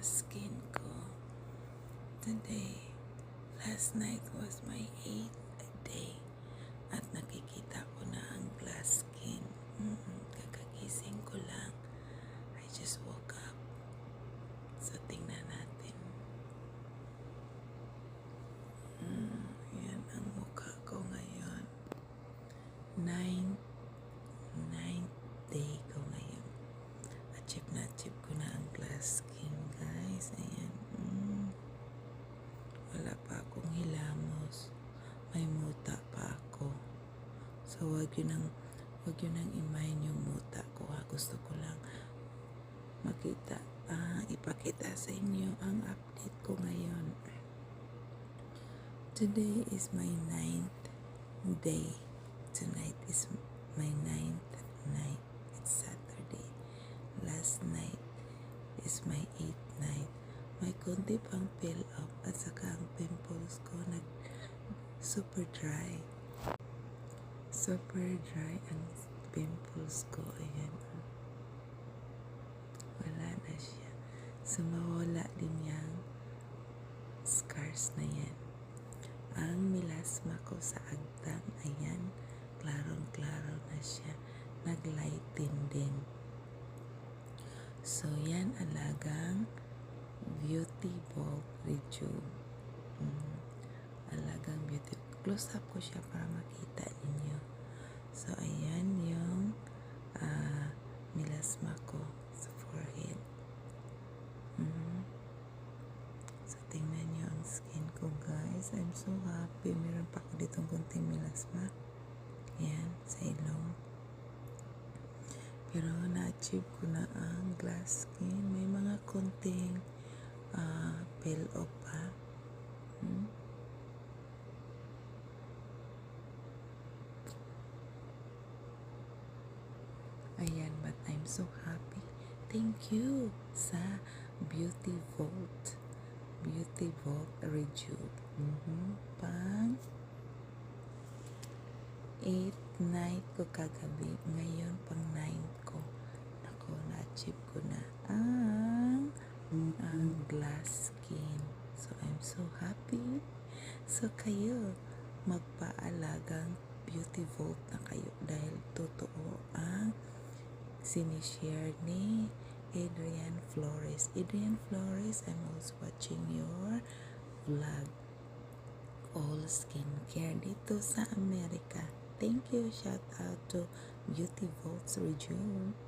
skin ko. Today, last night was my 8th day at nakikita ko na ang glass skin. Kakagising ko lang. I just woke up. So, tingnan natin. Yan ang mukha ko ngayon. 9th day ko ngayon. Achieve ko na ang glass skin, guys. Ayan. Wala pa akong hilamos. May muta pa ako. So, wag yun nang imahin yung muta ko. Gusto ko lang ipakita sa inyo ang update ko ngayon. Today is my 9th day. Tonight is my 9th night. It's Saturday. Last night is my 8th night. May konti pang peel up at saka ang pimples ko super dry. Super dry ang pimples ko. Ayan. Wala na siya. So, mawala din yung scars na yan. Ang melasma ko sa agtang, ayan, klarong-klaro na siya. Naglighten din. So, yan alagang Beauty Vault Rejuve. Alagang beauty. Close up ko siya para makita ninyo. So, ayan yung melasma ko sa forehead. So, tingnan nyo ang skin ko, guys. I'm so happy. Meron pa ako ditong konting melasma. Ayan, sa ilong. Pero, na-achieve ko na ang glass skin. May mga konting peel off pa. Ayan, but I'm so happy. Thank you sa Beauty Vault Rejuve. Pang 8th night ko kagabi. Ngayon, pang 9th ko. Ako, na-achieve ko na ang glass skin. So, I'm so happy. So, kayo, magpaalagang Beauty Vault na kayo dahil totoo ang sinishare ni Adrian Flores. Adrian Flores, I'm also watching your vlog. All skincare dito sa Amerika. Thank you. Shout out to Beauty Vault Rejuve.